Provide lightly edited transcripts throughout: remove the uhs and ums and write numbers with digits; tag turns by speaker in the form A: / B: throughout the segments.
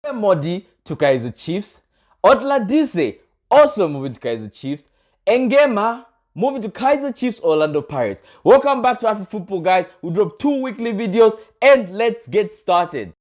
A: Mmodi to Kaizer Chiefs, Otladisa also moving to Kaizer Chiefs, Ngema moving to Kaizer Chiefs Orlando Pirates. Welcome back to Afrik Football, guys. We drop 2 weekly videos and let's get started.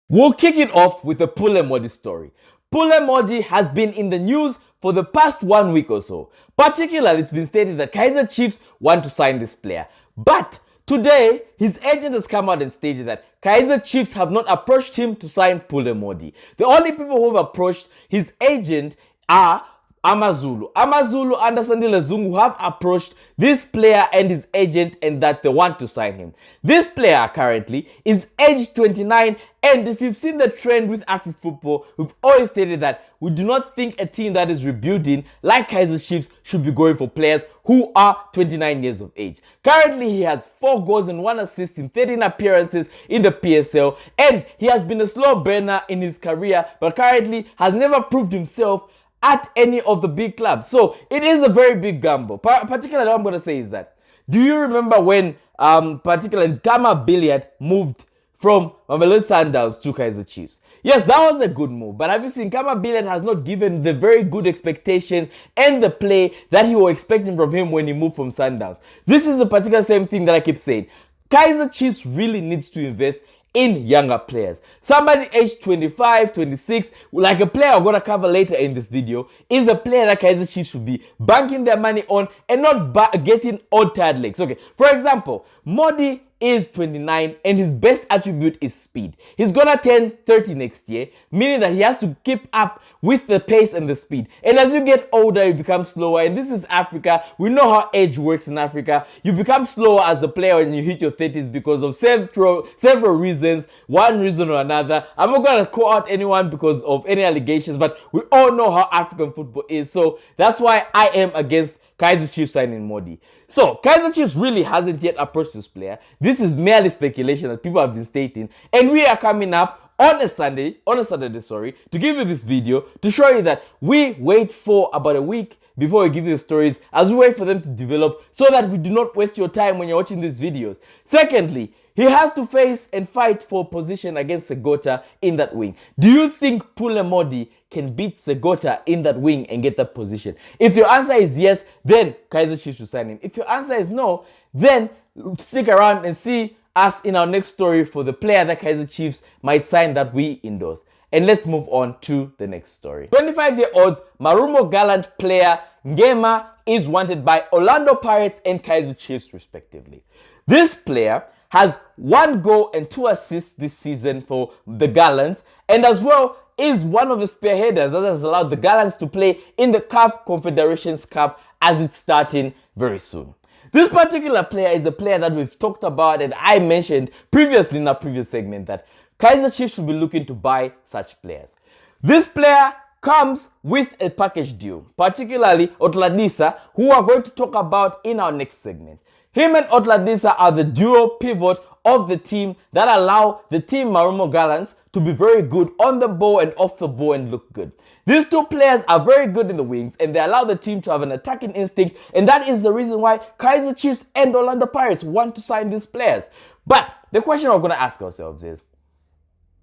A: We'll kick it off with the Puile Mmodi story. Puile Mmodi has been in the news for the past 1 week or so. Particularly, it's been stated that Kaizer Chiefs want to sign this player. But today, his agent has come out and stated that Kaizer Chiefs have not approached him to sign Puile Mmodi. The only people who have approached his agent are Amazulu and Sandile Zungu have approached this player and his agent and that they want to sign him. This player currently is aged 29, and if you've seen the trend with Afrik football, we've always stated that we do not think a team that is rebuilding like Kaizer Chiefs should be going for players who are 29 years of age. Currently, he has 4 goals and 1 assist in 13 appearances in the PSL, and he has been a slow burner in his career, but currently has never proved himself at any of the big clubs. So it is a very big gamble. Particularly, what I'm going to say is that, do you remember when particularly Ngema moved from Mamelodi Sundowns to Kaizer Chiefs? Yes, that was a good move, but obviously Ngema has not given the very good expectation and the play that he was expecting from him when he moved from Sundowns. This is a particular same thing that I keep saying. Kaizer Chiefs really needs to invest in younger players. Somebody aged 25, 26, like a player I'm going to cover later in this video, is a player that Kaizer Chiefs should be banking their money on and not getting odd tired legs. Okay, for example, Mmodi is 29 and his best attribute is speed. He's gonna turn 30 next year, meaning that he has to keep up with the pace and the speed. And as you get older, you become slower. And this is Africa. We know how age works in Africa. You become slower as a player when you hit your 30s because of several reasons, one reason or another. I'm not gonna call out anyone because of any allegations, but we all know how African football is. So that's why I am against Kaizer Chiefs signing Mmodi. So, Kaizer Chiefs really hasn't yet approached this player. This is merely speculation that people have been stating. And we are coming up on a Saturday, to give you this video to show you that we wait for about a week before we give you the stories as we wait for them to develop so that we do not waste your time when you're watching these videos. Secondly, he has to face and fight for position against Segota in that wing. Do you think Puile Mmodi can beat Segota in that wing and get that position? If your answer is yes, then Kaizer Chiefs will sign him. If your answer is no, then stick around and see us in our next story for the player that Kaizer Chiefs might sign that we endorse. And let's move on to the next story. 25-year-old Marumo Gallant player Ngema is wanted by Orlando Pirates and Kaizer Chiefs respectively. This player has 1 goal and 2 assists this season for the Gallants, and as well is one of the spearheaders that has allowed the Gallants to play in the CAF Confederations Cup as it's starting very soon. This particular player is a player that we've talked about and I mentioned previously in our previous segment that Kaizer Chiefs should be looking to buy such players. This player comes with a package deal, particularly Otladisa, who we are going to talk about in our next segment. Him and Otladisa are the duo pivot of the team that allow the team Marumo Gallants to be very good on the ball and off the ball and look good. These 2 players are very good in the wings and they allow the team to have an attacking instinct, and that is the reason why Kaizer Chiefs and Orlando Pirates want to sign these players. But the question we're going to ask ourselves is,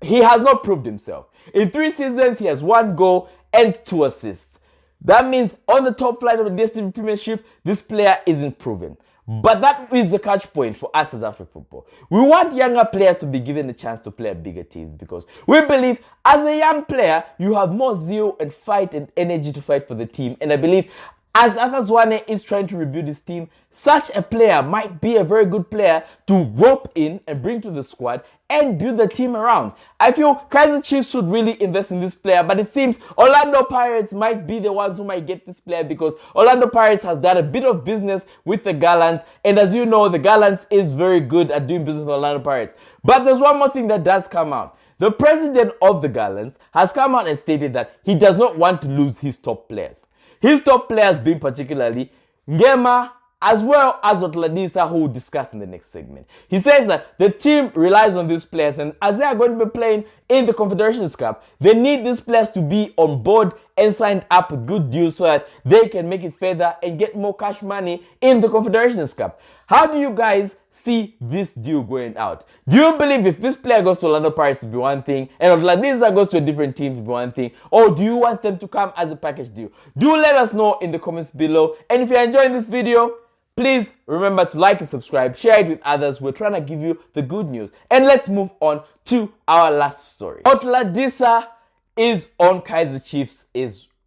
A: he has not proved himself. In 3 seasons, he has 1 goal and 2 assists. That means on the top flight of the DSTV Premiership, this player isn't proven. But that is the catch point for us as Afrik football. We want younger players to be given the chance to play at bigger teams because we believe as a young player, you have more zeal and fight and energy to fight for the team. And I believe as Zuze A is trying to rebuild his team, such a player might be a very good player to rope in and bring to the squad and build the team around. I feel Kaizer Chiefs should really invest in this player, but it seems Orlando Pirates might be the ones who might get this player because Orlando Pirates has done a bit of business with the Gallants, and as you know, the Gallants is very good at doing business with Orlando Pirates. But there's one more thing that does come out. The president of the Gallants has come out and stated that he does not want to lose his top players. His top players being particularly Ngema as well as Otladisa, who we'll discuss in the next segment. He says that the team relies on these players, and as they are going to be playing in the Confederations Cup, they need these players to be on board and signed up with good deals so that they can make it further and get more cash money in the Confederations Cup. How do you guys see this deal going out? Do you believe if this player goes to Orlando Pirates to be one thing and Otladisa goes to a different team to be one thing, or do you want them to come as a package deal? Do let us know in the comments below. And if you're enjoying this video, please remember to like and subscribe, share it with others. We're trying to give you the good news. And let's move on to our last story. Otladisa is on Kaizer Chiefs'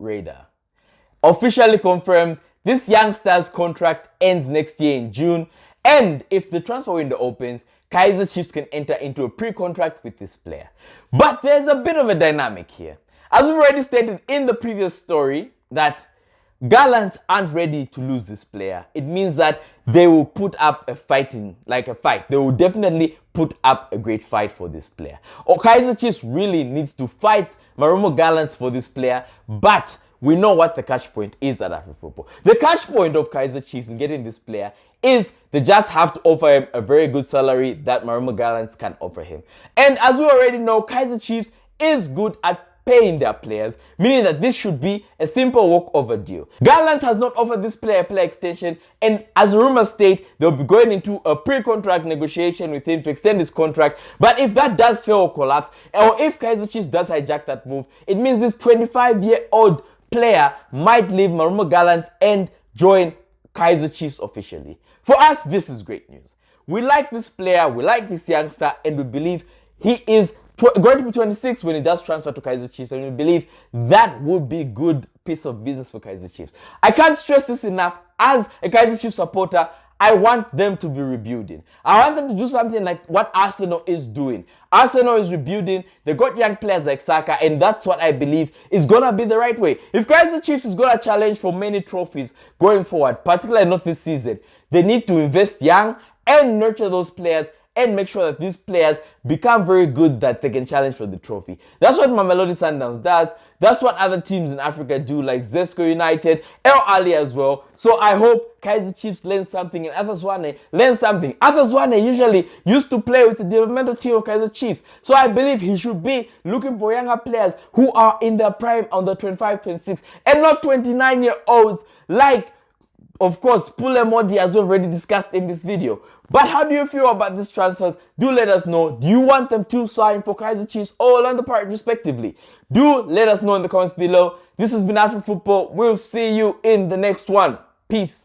A: radar. Officially confirmed, this youngster's contract ends next year in June. And if the transfer window opens, Kaizer Chiefs can enter into a pre-contract with this player. But there's a bit of a dynamic here. As we've already stated in the previous story, that Gallants aren't ready to lose this player. It means that they will put up a fight. They will definitely put up a great fight for this player. Or Kaizer Chiefs really needs to fight Marumo Gallants for this player, but we know what the catch point is at Afrik football. The catch point of Kaizer Chiefs in getting this player is they just have to offer him a very good salary that Marumo Gallants can offer him. And as we already know, Kaizer Chiefs is good at paying their players, meaning that this should be a simple walkover deal. Gallants has not offered this player a player extension, and as rumors state, they'll be going into a pre-contract negotiation with him to extend his contract. But if that does fail or collapse, or if Kaizer Chiefs does hijack that move, it means this 25-year-old player might leave Marumo Gallants and join Kaizer Chiefs officially. For us, this is great news. We like this player, we like this youngster, and we believe he is going to be 26 when he does transfer to Kaizer Chiefs, and we believe that would be a good piece of business for Kaizer Chiefs. I can't stress this enough. As a Kaizer Chiefs supporter, I want them to be rebuilding. I want them to do something like what Arsenal is doing. Arsenal is rebuilding. They got young players like Saka, and that's what I believe is going to be the right way. If Kaizer Chiefs is going to challenge for many trophies going forward, particularly not this season, they need to invest young and nurture those players and make sure that these players become very good that they can challenge for the trophy. That's what Mamelodi Sundowns does. That's what other teams in Africa do, like Zesco United, El Ali as well. So I hope Kaizer Chiefs learn something and Arthur Zwane learn something. Arthur Zwane usually used to play with the developmental team of Kaizer Chiefs. So I believe he should be looking for younger players who are in their prime on the 25, 26, and not 29-year-olds like, of course, Puile Mmodi, as we've already discussed in this video. But how do you feel about these transfers? Do let us know. Do you want them to sign for Kaizer Chiefs or Orlando Pirates respectively? Do let us know in the comments below. This has been Afrik Football. We'll see you in the next one. Peace.